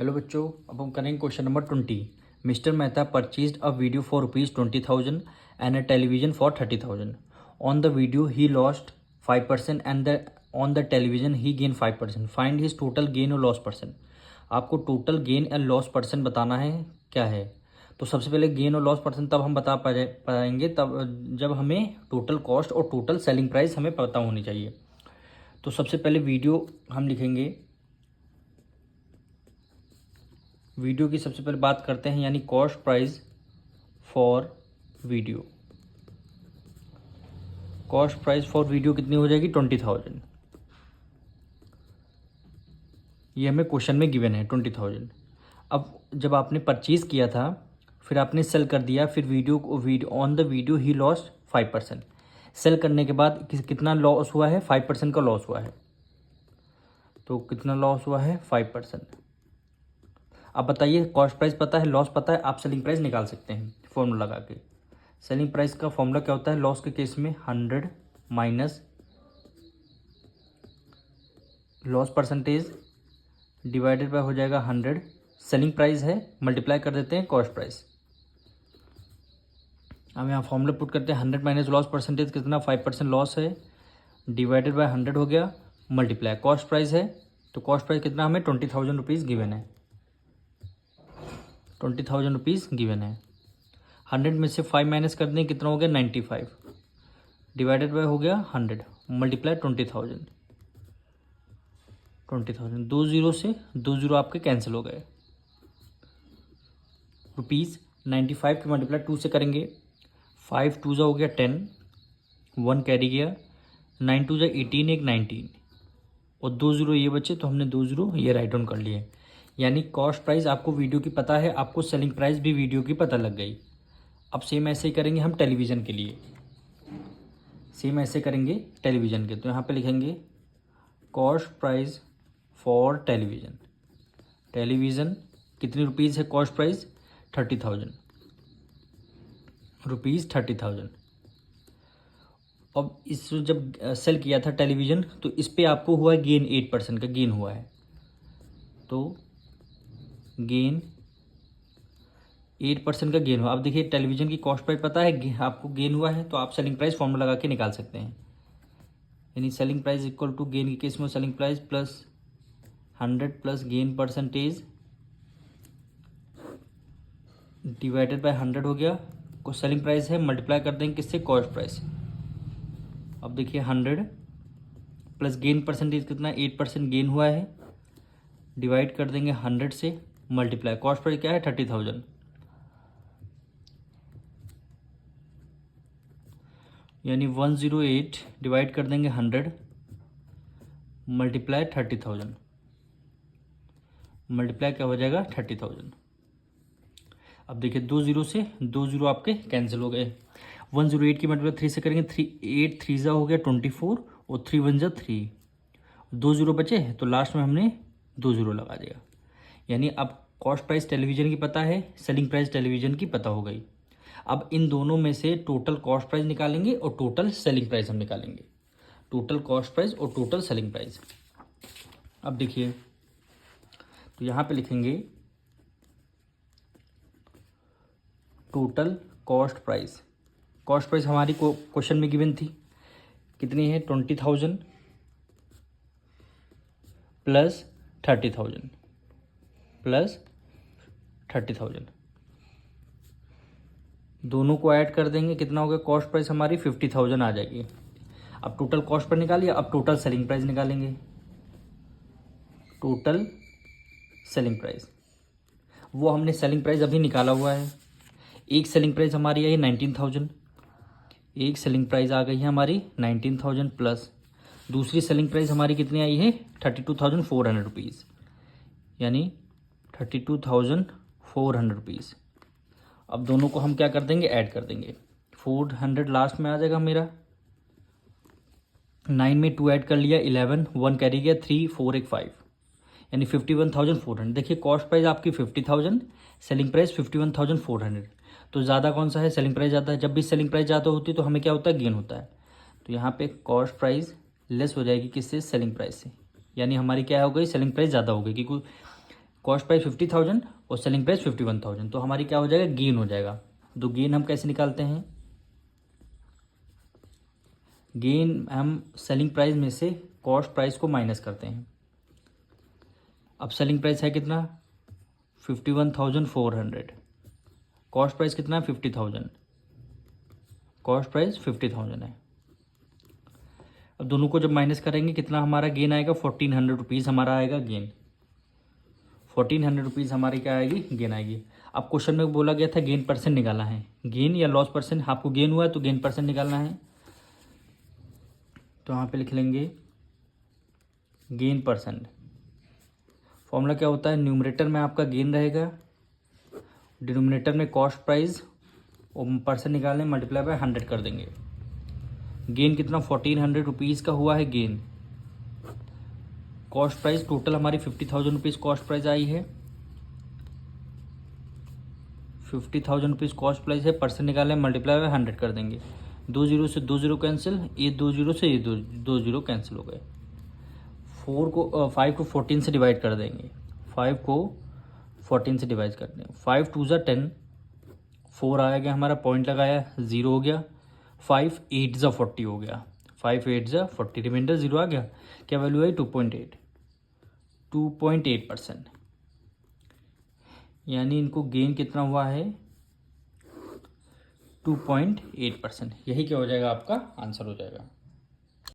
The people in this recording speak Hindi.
हेलो बच्चों, अब हम करेंगे question number 20। Mister Mehta purchased a video for ₹20,000 and a television for 30,000। On the video he lost 5% and on the television he gain 5%। Find his total gain और लॉस परसेंट। आपको total gain and loss percent बताना है क्या है। तो सबसे पहले गेन और लॉस परसेंट तब हम बता पाएंगे तब जब हमें टोटल कॉस्ट और टोटल सेलिंग प्राइस हमें पता होनी चाहिए। तो सबसे पहले वीडियो हम लिखेंगे, वीडियो की सबसे पहले बात करते हैं, यानी cost price for video. Cost price for video कितनी हो जाएगी? 20,000। ये हमें क्वेश्चन में गिवन है 20,000। अब जब आपने परचेज किया था, फिर आपने सेल कर दिया, फिर वीडियो ऑन द वीडियो ही लॉस 5%। सेल करने के बाद कितना लॉस हुआ है? 5% का लॉस हुआ है। तो कितना लॉस हुआ है? 5%। अब बताइए, कॉस्ट प्राइस पता है, लॉस पता है, आप सेलिंग प्राइस निकाल सकते हैं फॉर्मूला लगा के। सेलिंग प्राइस का फॉर्मूला क्या होता है लॉस के केस में? 100 minus loss percentage divided bye हो जाएगा 100। सेलिंग प्राइस है, मल्टीप्लाई कर देते हैं कॉस्ट प्राइस। अब यहाँ फॉर्मूला पुट करते हैं, 100 माइनस लॉस परसेंटेज कितना? 5% लॉस है, डिवाइडेड बाय 100 हो गया, मल्टीप्लाई कॉस्ट प्राइस है। तो कॉस्ट प्राइस कितना हमें? 20,000 रुपीज़ गिवन है। 20,000 रुपीज़ गिवन है। 100 में से 5 माइनस कर दें, कितना हो गया? 95 डिवाइडेड बाय हो गया 100, मल्टीप्लाई 20,000। 20,000 दो जीरो से दो जीरो आपके कैंसिल हो गए। रुपीज़ 95 के मल्टीप्लाई 2 से करेंगे, 5 2 जा हो गया 10, 1 कैरी गया, 9 2 जा 18, एक 19 और दो जीरो ये बचे, तो हमने दो जीरो ये राइट डाउन कर लिए। यानी कॉस्ट प्राइस आपको वीडियो की पता है, आपको सेलिंग प्राइस भी वीडियो की पता लग गई। अब सेम ऐसे ही करेंगे हम टेलीविज़न के लिए। सेम ऐसे करेंगे टेलीविज़न के, तो यहाँ पे लिखेंगे cost price for television. Television कितनी रुपीज़ है? Cost price 30,000 rupees, 30,000। अब इस जब सेल किया था टेलीविज़न, तो इस पे आपको हुआ गेन, 8% का गेन हुआ है। तो गेन 8% का गेन हुआ। अब देखिए टेलीविज़न की कॉस्ट प्राइस पता है, आपको गेन हुआ है, तो आप सेलिंग प्राइस फॉर्मूला लगा के निकाल सकते हैं। यानी selling price equal to gain के केस में selling price plus 100 plus gain percentage divided by 100 हो गया। को सेलिंग प्राइस है, मल्टीप्लाई कर देंगे किससे? Cost price. अब देखिए 100 प्लस गेन परसेंटेज कितना? 8% गेन हुआ है, डिवाइड कर देंगे 100 से, मल्टीप्लाई कॉस्ट प्राइस क्या है? 30,000। यानी 108 डिवाइड कर देंगे 100, मल्टीप्लाई 30,000। मल्टीप्लाई क्या हो जाएगा? 30,000। अब देखिए दो जीरो से दो जीरो आपके कैंसिल हो गए। 108 की मल्टीप्लाई 3 से करेंगे, 8 3 जा हो गया 24 और 3 1 जा 3, दो जीरो बचे, तो लास्ट में हमने दो जीरो लगा दिया। यानी अब कॉस्ट प्राइस टेलीविज़न की पता है, सेलिंग प्राइस टेलीविज़न की पता हो गई। अब इन दोनों में से टोटल कॉस्ट प्राइस निकालेंगे और टोटल सेलिंग प्राइस हम निकालेंगे। टोटल कॉस्ट प्राइस और टोटल सेलिंग प्राइस। अब देखिए, तो यहाँ पे लिखेंगे total cost price. Cost price हमारी क्वेश्चन में गिवन थी, कितनी है? 20,000 प्लस 30,000 प्लस 30,000। दोनों को ऐड कर देंगे, कितना हो गया? कॉस्ट प्राइस हमारी 50,000 आ जाएगी। अब टोटल कॉस्ट प्राइस निकालिए, अब टोटल सेलिंग प्राइस निकालेंगे। टोटल सेलिंग प्राइस, वो हमने सेलिंग प्राइस अभी निकाला हुआ है। एक सेलिंग प्राइस हमारी आई 19,000, एक सेलिंग प्राइस आ गई है हमारी 19,000 प्लस दूसरी सेलिंग प्राइस हमारी कितनी आई है? 32,400 रुपीज़, यानी 32,400 रुपीज़। अब दोनों को हम क्या कर देंगे? ऐड कर देंगे। 400 लास्ट में आ जाएगा मेरा, 9 में 2 ऐड कर लिया 11, 1 कैरी गया 3 4 एक 5, यानी 51,400। देखिए कॉस्ट प्राइस आपकी 50,000, सेलिंग प्राइस 51,400। तो ज़्यादा कौन सा है? सेलिंग प्राइस ज़्यादा है। जब भी सेलिंग प्राइस ज़्यादा होती है तो हमें क्या होता है? गेन होता है। तो यहाँ पे कॉस्ट प्राइस लेस हो जाएगी किससे? सेलिंग प्राइस से। यानी हमारी क्या हो गई? सेलिंग प्राइस ज़्यादा हो गई, क्योंकि कॉस्ट प्राइस 50,000 और सेलिंग प्राइस 51,000, तो हमारी क्या हो जाएगा, गेन हो जाएगा। तो गेन हम कैसे निकालते हैं, गेन हम सेलिंग प्राइस में से कॉस्ट प्राइस को माइनस करते हैं। अब सेलिंग प्राइस है कितना, 51,400, कॉस्ट प्राइस कितना है 50,000, कॉस्ट प्राइस 50,000 है। अब दोनों को जब माइनस करेंगे कितना हमारा गेन आएगा, 1,400 रुपीज़ हमारा आएगा गेन, 1,400 रुपीज़ हमारी क्या आएगी, गेन आएगी। अब क्वेश्चन में बोला गया था गेन परसेंट निकालना है, गेन या लॉस परसेंट, आपको गेन हुआ है तो गेन परसेंट निकालना है। तो यहाँ पे लिख लेंगे गेन परसेंट। फॉर्मूला क्या होता है, न्यूमरेटर में आपका गेन रहेगा, डिनोमिनेटर में कॉस्ट प्राइस, और परसेंट निकालने मल्टीप्लाई बाय 100 कर देंगे। गेन कितना 1,400 रुपीज़ का हुआ है गेन। कॉस्ट प्राइस टोटल हमारी 50,000 रुपीज़ कॉस्ट प्राइस आई है, 50,000 रुपीज़ कॉस्ट प्राइस है, परसेंट निकालें मल्टीप्लाई बाय 100 कर देंगे। 2 जीरो से 2 जीरो कैंसिल, ये 2 जीरो से ये दो जीरो कैंसिल हो गए। 5 को 14 से डिवाइड कर देंगे, 5 को 14 से डिवाइड कर देंगे। 5 2 ज़ा 10, 4 आ गया हमारा, पॉइंट लगाया 0 हो गया। 5 8 ज़ा 40 हो गया, 5 8 ज़ा 40, रिमाइंडर 0 आ गया। क्या वैल्यू आई 2.8%, यानी इनको गेन कितना हुआ है 2.8%। यही क्या हो जाएगा, आपका आंसर हो जाएगा।